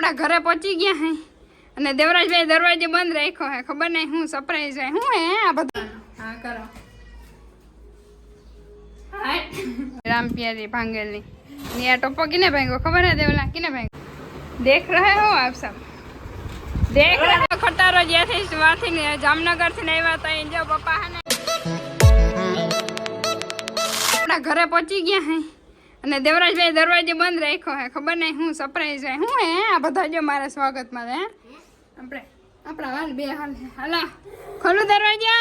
આપણા ઘરે પહોંચી ગયા હે અને દેવરાજભાઈ દરવાજો બંધ રાખ્યો હે. ખબર નહીં હું સરપ્રાઈઝ હે હું હે આ બધા. હા કરો रामपियारी भांगेली ये टोपो किने भांगो खबर है देवला किने भांगो देख रहे हो आप सब देख रहे हो खटारो जे थी वाथी ने जामनगर થી આવ્યા તા જો પપ્પા હે ને આપણા ઘરે પહોંચી ગયા હે અને દેવરાજભાઈ દરવાજો બંધ રાખ્યો હે. ખબર નહીં હું સરપ્રાઈઝ હે હું હે આ બધા જો મારા સ્વાગતમાં હે. આપણે આપણા હાલ બે હાલ હાલા ખોલું દરવાજો.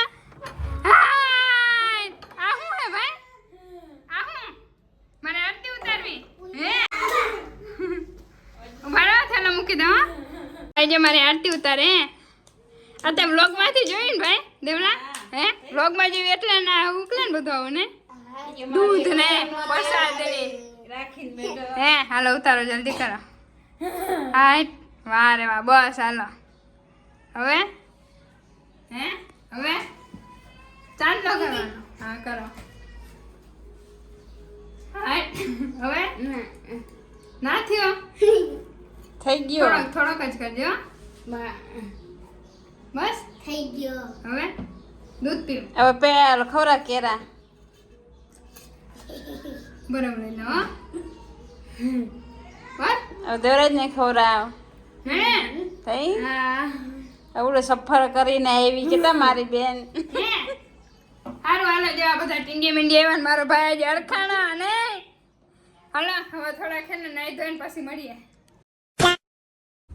હાય આ હું હે ભાઈ મને આરતી ઉતારવી હે ઉભારો થેલા મૂકી દો ભાઈ જો મારી આરતી ઉતારે આ તે વ્લોગ માંથી જોઈ ને ભાઈ દેવલા હે વ્લોગ માં જોઈ એટલે ના ઉકલે ને બધું આવું ને દૂધ ને પ્રસાદ ને રાખીને હે હાલો ઉતારો જલ્દી કરો. હાય વાહ રે વાહ બસ હાલો હવે હે હવે ચાંદ લગાવવાનો. હા કરો હવે ના થયો થઈ ગયો થોડોક જ કરજો બસ થઈ ગયો. હવે દૂધ પીવ હવે પેલ ખવરા કેરા બરાબર લઈ લો બસ હવે દેવરાજ ને ખવરાવ હે થઈ હા આવડે સફર કરીને આવી કેતા મારી બેન હારું હાલો જો આ બધા ટીંડી મીંડી આવ્યા મારો ભાઈ આજે અડખાણા ને હાલો હવે થોડા ખેને નાઈ ધોઈને પછી મળીએ.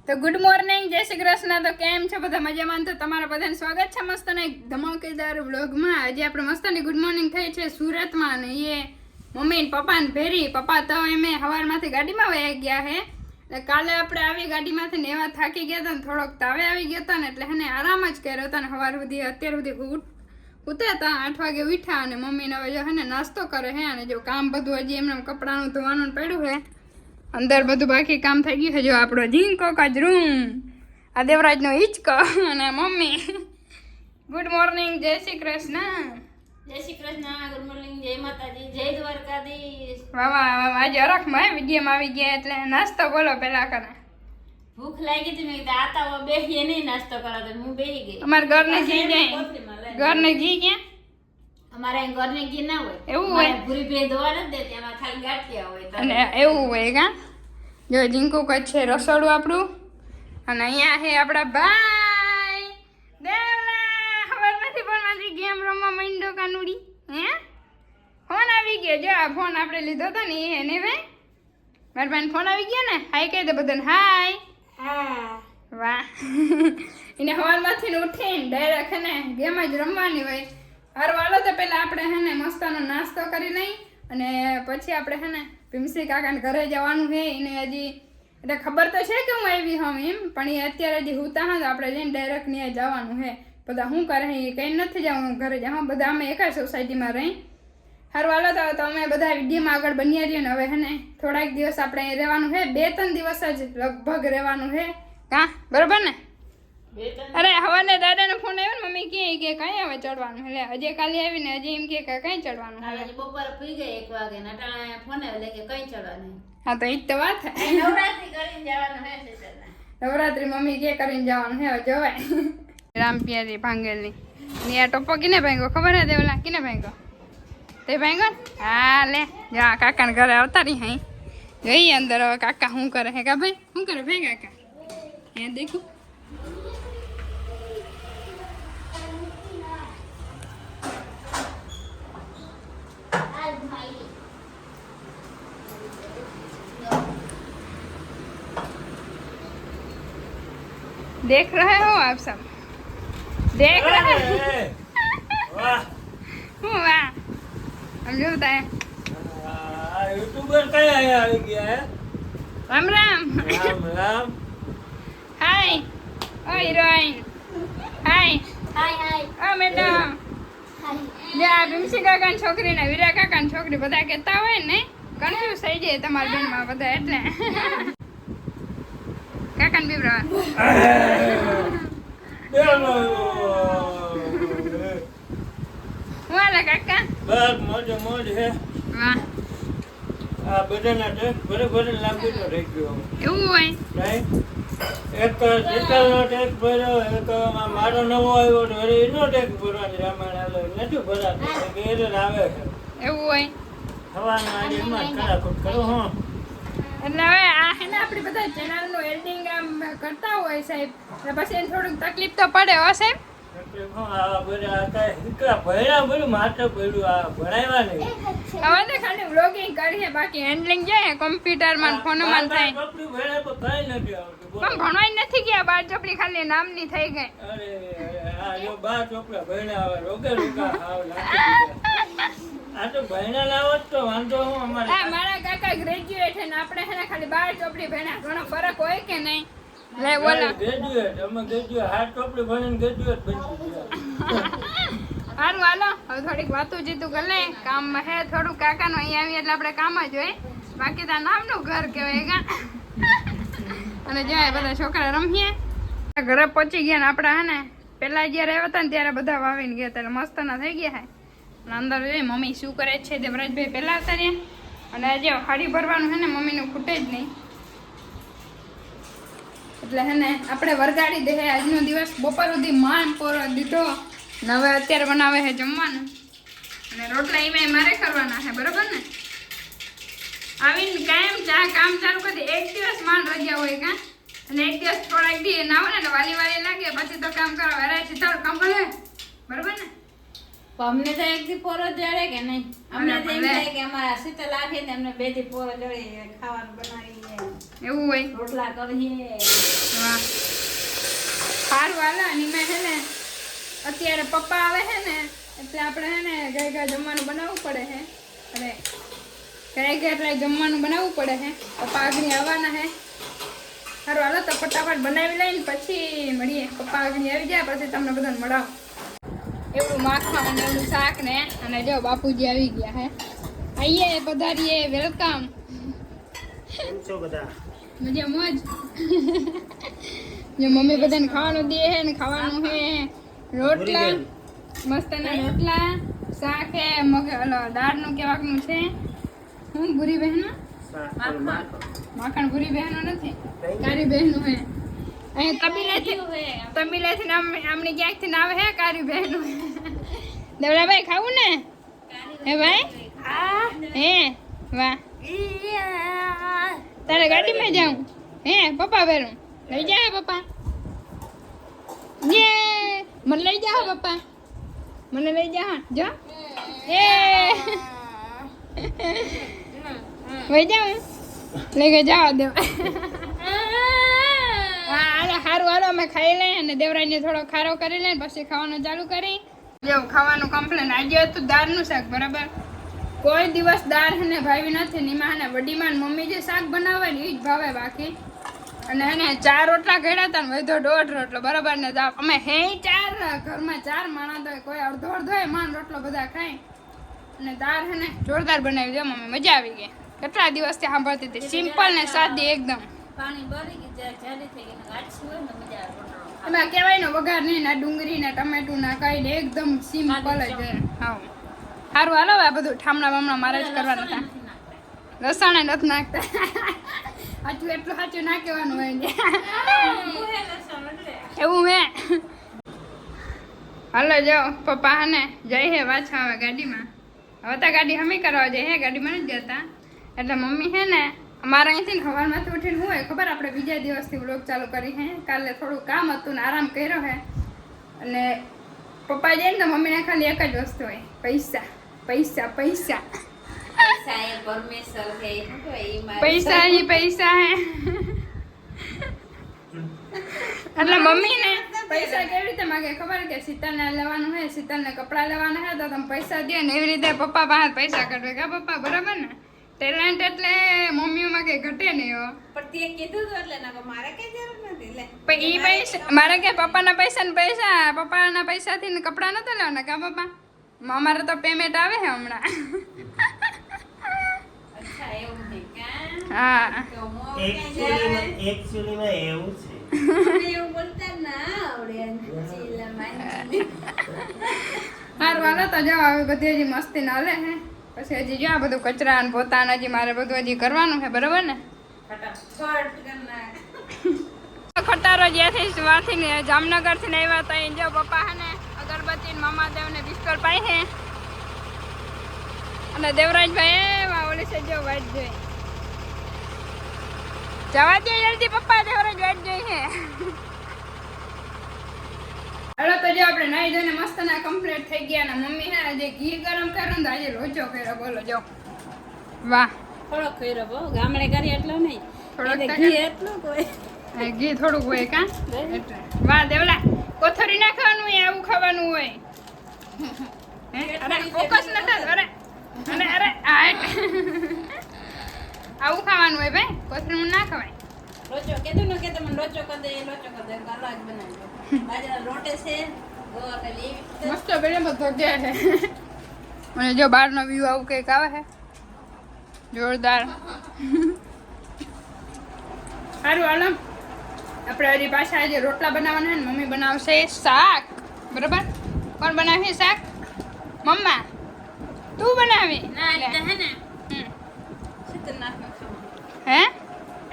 તો ગુડ મોર્નિંગ જય શ્રી કૃષ્ણ. તો કેમ છો બધા મજામાં? તો તમારા બધાને સ્વાગત છે મસ્ત ને એક ધમાકેદાર વ્લોગમાં. આજે આપણે મસ્તની ગુડ મોર્નિંગ થઈ છે સુરતમાં ને એ મમ્મી ને પપ્પા ને ભેરી પપ્પા તો એમે સવારમાંથી ગાડીમાં વયા ગયા હે એટલે કાલે આપણે આવી ગાડીમાંથી ને એવા થાકી ગયા હતા ને થોડોક તાવે આવી ગયા હતા ને એટલે એને આરામ જ કર્યો હતો ને સવાર સુધી અત્યાર સુધી ઉતરતા 8 વાગે ઉઠ્યા અને મમ્મીને હવે જો હે ને નાસ્તો કરે હે અને જો કામ બધું હજી એમને કપડાનું ધોવાનું પડ્યું હે અંદર બધું બાકી કામ થઈ ગયું છે. જો આપણો ઝીંકો કાજરૂમ આ દેવરાજનો હિંચકો અને મમ્મી ગુડ મોર્નિંગ જય શ્રી કૃષ્ણ. જય શ્રી કૃષ્ણ ગુડ મોર્નિંગ જય માતાજી જય દ્વારકાધીશ. વાહ વાહ આજે અરખમાં વિડીયોમાં આવી ગયા એટલે નાસ્તો બોલો પેલા કરે. ભૂખ લાગી હતી મેં કીધું આતા હવે બેહીએ નહીં નાસ્તો કરા તો હું બેહી ગઈ. અમાર ઘરને ઘી જાય ઘરને ઘી ક્યાં અમારે ઘરને ઘી ના હોય એવું હોય પૂરી ભે ધોવા નથી દેતી એમાં ખાલી ગાંઠિયા હોય અને એવું હોય કા જો જીંકુ કચ્છ છે રસોડું આપણું અને અહીંયા છે આપણા ભાઈ દેવલા ખબરમાંથી ફોનમાંથી ગેમ રમવા માંડ્યો કાનુડી હે ફોન આવી ગયો જો આ ફોન આપણે લીધો હતો ને એને ભાઈ મારા ભાઈને ફોન આવી ગયો ને હાય કહી દે બધાને હાય હા વાહ એને હવારમાંથી ઉઠીને ડાયરેક્ટ ને ગેમ જ રમવાની હોય. હારું હાલો તો પહેલાં આપણે હે ને મસ્તનો નાસ્તો કરી લઈ અને પછી આપણે હે ને ભીમસી કાકાને ઘરે જવાનું છે. એને હજી એટલે ખબર તો છે કે હું આવી હોઉં એમ પણ એ અત્યારે હજી હુતા હા તો આપણે જઈને ડાયરેક્ટ ત્યાં જવાનું છે. બધા શું કરે એ કંઈ નથી જવાનું ઘરે જવા બધા અમે એકા સોસાયટીમાં રહી. સારું હાલો તો અમે બધા વિડીયોમાં આગળ બન્યા રહીએ ને હવે હે ને થોડાક દિવસ આપણે અહીં રહેવાનું છે 2-3 દિવસ જ લગભગ રહેવાનું છે હા બરોબર ને. અરે હવાને દાદાનો ફોન આવ્યો ને મમ્મી કે કઈ હવે ચડવાનું એટલે હજી કાલે આવીને હજી એમ કે કઈ ચડવાનું બપોર પી ગઈ 1 વાગે ને અટાણે ફોન આવ્યો કે કઈ ચડવાનું. હા તો ઈ જ તો વાત નવરાત્રી કરીને જવાનું છે નવરાત્રી મમ્મી કે કરીને જવાનું છે જોવાય. રામપિયારી ભાંગેલી ને આ ટોપો કિને ભાંગો ખબર હે દેવલા કિને ભાંગો તે ભાંગો હા લે જા કાકાને ઘરે આવતા રહી હાઈ જઈ અંદર હવે કાકા શું કરે હે કા ભાઈ શું કરે ભાઈ કાકા હે દેખું देख रहे हो आप सब देख रहे हैं वाह वाह हम जो बताए यूट्यूबर कहीं आया आ गया है राम राम राम राम हाय ओ हीरोइन हाय હાય હાય ओ मैडम જે આ ભીમસી કાકાની છોકરી ને વીરા કાકાની છોકરી બધા કહેતા હોય ને કન્ફ્યુઝ થઈ જાય તમારા બેનમાં બધા એટલે કાકાને બીવરા હું હાલે કાકા બસ મોજ મોજ હે વાહ આ બધાના ટેક્સ ભરે ભરે લાંબીનો રહી ગયો એવું હોય નહીં એક શીતલનો ટેક્સ ભર્યો એક મારો નવો આવ્યો તો વળી એનો ટેક્સ ભરવાની રામાયણ આવે નથી ભરાતો ઘેર આવે છે એવું હોય થવાના આજે એમાં જ કડાકૂટ કરો હો એટલે હવે આ હે ને આપણી બધા ચેનલનું એડિટિંગ આમ કરતા હોય સાહેબ એટલે પછી એને થોડુંક તકલીફ તો પડે હો સાહેબ એટલે હું આ બધા કાંઈ શીખવા ભણ્યા બધું માથે પડ્યું આ ભણાવ્યા નહીં હવે તો ખાલી વ્લોગિંગ કરીએ બાકી હેન્ડલિંગ જાય કોમ્પ્યુટરમાં ફોનમાં થાય ચોપડી ભણ્યા તો કાંઈ નથી આવતું બોલો. પણ ભણવાય નથી ગયા બાર ચોપડી ખાલી નામની થઈ ગઈ અરે આ જો બા ચોપડા ભણ્યા હવે રોગે રોગા હાવ લાગી ગયા. આ તો ભણ્યા ના હોત તો વાંધો હું અમારે હા મારા કાકા ગ્રેજ્યુએટ છે ને આપણે હે ને ખાલી બાર ચોપડી ભણ્યા ઘણો ફરક હોય કે નહીં લે બોલો ગ્રેજ્યુએટ અમે ગ્રેજ્યુએટ હાથ ચોપડી ભણીને ગ્રેજ્યુએટ બની ગયા સારું હાલો હવે થોડીક વાતું જીતું કરી લે કામ હે થોડું કાકાનું અહીંયા આવીએ એટલે આપણે કામ જ હોય બાકી તો નામનું ઘર કહેવાય કા અને જાય બધા છોકરા રમીએ ઘરે પહોંચી ગયા ને આપણા હે ને પેલા જ્યારે આવ્યા હતા ને ત્યારે બધા વાવીને ગયા ત્યારે મસ્ત ના થઈ ગયા હે અને અંદર જોઈએ મમ્મી શું કરે છે દેવરાજભાઈ પહેલા હતા રહ્યા અને આજે ખાડી ભરવાનું છે ને મમ્મીનું ખૂટે જ નહીં એટલે હે ને આપણે વરગાડી દે આજનો દિવસ બપોર સુધી માન પોરો દીધો ને હવે અત્યારે બનાવે છે જમવાનું અને રોટલા એમાં મારે કરવાના છે બરાબર ને આવીને કાયમ ચા કામ ચાલુ કરી એક દિવસ માન રજા હોય કા અને એક દિવસ થોડાક દી ના હોય ને વાલી વાલી લાગે પછી તો કામ કરો અરે સીધા કામ કરે બરાબર ને પણ અમને તો એક દી પોરો જડે કે નહીં અમને તો એમ થાય કે અમારા શીતલ રાખે ને અમને બે દી પોરો જડે ખાવાનું બનાવીએ એવું હોય રોટલા કરીએ વાહ સારું હાલો અને મેં હે ને અત્યારે પપ્પા આવે છે ને એટલે આપણે હે ને ગાય જમવાનું બનાવવું પડે છે અરે ગાય એટલે જમવાનું બનાવવું પડે છે પપ્પા આગળ આવવાના છે સારું હાલો તો ફટાફટ બનાવી લઈને પછી મળીએ પપ્પા આગળ આવી જાય પછી તમને બધાને મળાવું એવું માખણ અને એવું શાક ને અને જો બાપુજી આવી ગયા હે આઈએ પધારીએ વેલકમ કેમ છો બધા મજા મોજ જો મમ્મી બધાને ખાવાનું દે હે ને ખાવાનું હે રોટલા મસ્તના રોટલા શાક હે મગ ઓલો દાળનું કેવાકનું છે હું ભૂરી બહેનો માખણ ભૂરી બહેનો નથી કારી બહેનો હે અહીં તમિલેથી આમની ક્યાંકથી નામ હે કારી બહેનો દેવડાભાઈ ખાવું ને હે ભાઈ હે વાહ તારે ગાડીમાં જાઉં હે પપ્પા બેરું લઈ જાય પપ્પા યે મને લઈ જાઓ પપ્પા મને લઈ જાઓ જો એ વઈ જાઉં લઈ ગઈ જાઓ દેવ હા હાલો સારું હાલો અમે ખાઈ લઈએ અને દેવરાજને થોડો ખારો કરી લઈએ પછી ખાવાનું ચાલુ કરી જેવું ખાવાનું કમ્પ્લેન આજે હતું દાળનું શાક બરાબર કોઈ દિવસ દાળ હે ને ભાવી નથી નીમા ને વડીમાં મમ્મી જે શાક બનાવે ને એ જ ભાવે બાકી અને એને 4 રોટલા ઘડ્યા હતા ને વધો 1.5 રોટલો બરાબર ને અમે હે 4 ઘરમાં 4 માણસ તો કોઈ અડધો અડધો માન રોટલો બધા ખાય અને દાળ હે ને જોરદાર બનાવી દે મમ્મી મજા આવી ગઈ કેટલા દિવસથી સાંભળતી હતી સિમ્પલ ને સાદી એકદમ પાણી ભરી કે જાડી થઈ ગઈ ગાંઠી હોય ને મજા આવે રોટલો એમાં કહેવાય ને વઘાર નહીં ના ડુંગળી ના ટમેટું ના કઈ ને એકદમ સિમ્પલ જ હા સારું હાલો આ બધું ઠામણા બામણા મારે જ કરવાના હતા લસણ નથી નાખતા સાચું એટલું સાચું ના કહેવાનું હોય ને એવું હે હાલો જાઓ પપ્પા હે ને જઈ હે પાછા આવે ગાડીમાં હવે તો ગાડી હમી કરવા જાય હે ગાડીમાં નથી જતા એટલે મમ્મી હે ને અમારે અહીંથી સવારમાંથી ઉઠીને શું હોય ખબર આપણે બીજા દિવસથી વ્લોગ ચાલુ કરી હે કાલે થોડું કામ હતું ને આરામ કર્યો હે અને પપ્પા જાય ને તો મમ્મીને ખાલી એક જ વસ્તુ હોય પૈસા પૈસા પૈસા પૈસા એ પરમેશ્વર છે શું કહેવાય ઈ મારે પૈસા ही पैसा है એટલે મમ્મી ને પૈસા કેવી રીતે માંગે ખબર કે શીતલને લેવાનું હોય શીતલને કપડાં લેવાના હોય તો તમે પૈસા દે ને એવી રીતે પપ્પા પાસે પૈસા કાઢવે કા પપ્પા બરાબર ને ટેલેન્ટ એટલે મમ્મીઓમાં કઈ ઘટે નહીં હો પણ તે કીધું તો એટલે ના મારે કઈ જરૂર નથી લે પણ ઈ પૈસા મારે કે પપ્પાના પૈસા ને પપ્પાના પૈસાથી ને કપડાં નતા લેવાના કા પપ્પા અમારે તો પેમેન્ટ આવે છે હમણાં અચ્છા એવું છે કા હા તો મો એકચ્યુઅલીમાં એવું છે મને એવું બોલતા ના આવડે અંજીલા માંજી હારું હાલો તો જાઓ હવે બધી હજી મસ્તી ના લે હે પછી હજી જો આ બધું કચરા ને પોતા ને હજી મારે બધું હજી કરવાનું છે, બરાબર ને? ફટાફટ કર નાખ. ખટારો જ્યાંથી વાથી ને જામનગર થી આવ્યા હતા અહીં જો પપ્પા હે ને અગરબત્તી મામાદેવ ને પિસ્તોલ પાઈ હે અને દેવરાજભાઈ એમાં ઓલી છે જો વાટ જોઈ જવા દે જલ્દી પપ્પા, દેવરાજ વાટ જોઈ હે. હાલો તો જો આપણે નાઈ ધોઈને મસ્ત ના કમ્પ્લીટ થઈ ગયા ને મમ્મી હે આજે ઘી ગરમ કર્યો ને આજે લોચો કર્યો, બોલો જો. વાહ, થોડોક કર્યો બહુ, ગામડે કરી એટલો નહીં. થોડોક એટલે તો ઘી એટલું કોઈ. ઘી થોડુંક હોય કા એટલે. વાહ દેવલા, કોથળી નાખવાનું હોય, આવું ખાવાનું હોય. હે? અરે ફોકસ ન થાય, અરે અરે અરે આવું ખાવાનું હોય ભાઈ, કોથળી ના ખવાય. લોચો કીધું ને કે તમે લોચો કરી દે, લોચો કરી દે, અલગ બનાવી દો. બાજરા લોટે છે, ગોળ લેવી. મસ્ત બેડે બધો કે છે અને જો બહારનો વ્યૂ આવું કંઈક આવે છે જોરદાર. સારું હાલો આપણે હજી પાછા આજે રોટલા બનાવવાના છે ને મમ્મી બનાવશે શાક, બરાબર? કોણ બનાવે શાક? મમ્મા તું બનાવી? ના એટલે હે ને હમ. ખતરનાકનું ખાવાનું. હે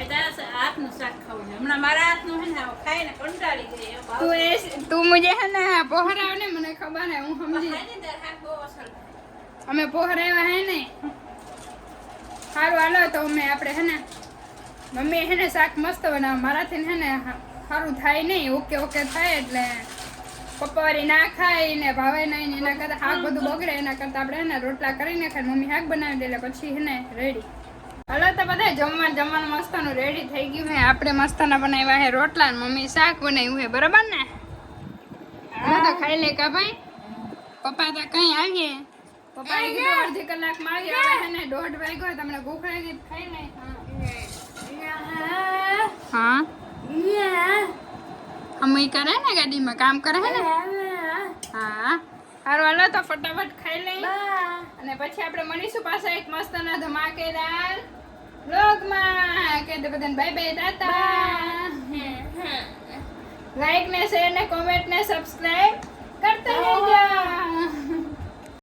એ તારા હાથનું શાક ખાવું છે. હમણાં મારા હાથનું હે ને ખાઈને કંટાળી ગઈ. એવું ભાવ તું મુજે હે ને પોહરાવ ને મને ખબર હે, હું સમજી. ખાય ને તારા હાથ બહુ અસર કરે. અમે પોહરાવ્યા હે ને. સારું હાલો તો અમે આપણે હે ને મમ્મી હે ને શાક મસ્ત બનાવે, મારાથી હે ને સારું થાય નહીં, ઓકે ઓકે થાય એટલે પપ્પા વાળી ના ખાય ને ભાવે નહીં, એના કરતાં શાક બધું બગડે એના કરતાં આપણે હે ને રોટલા કરી નાખે, મમ્મી શાક બનાવી દે એટલે પછી હે ને રેડી. હાલો તો બધા જમવાનું મસ્તનું રેડી થઈ ગયું છે. આપણે મસ્તના બનાવ્યા છે રોટલા ને મમ્મી શાક બનાવ્યું છે, બરાબર ને? હા તો ખાઈ લે કા ભાઈ. પપ્પા તો કઈ આવીએ, પપ્પા કીધું અડધી કલાકમાં આવીએ, હવે છે ને 1:30 વાગ્યો, તમને ભૂખ લાગી ખાઈ લે. હા અમી કરે ને ગાડીમાં કામ કરે હે ને. હા સારું હાલો તો ફટાફટ ખાઈ લઈ અને પછી આપણે મળીશું પાછા એક મસ્તના ધમાકેદાર વ્લોગમાં. કે બધાને બાય બાય, ટાટા. લાઈક ને શેર ને કોમેન્ટ ને સબસ્ક્રાઇબ કરતા રહેજો.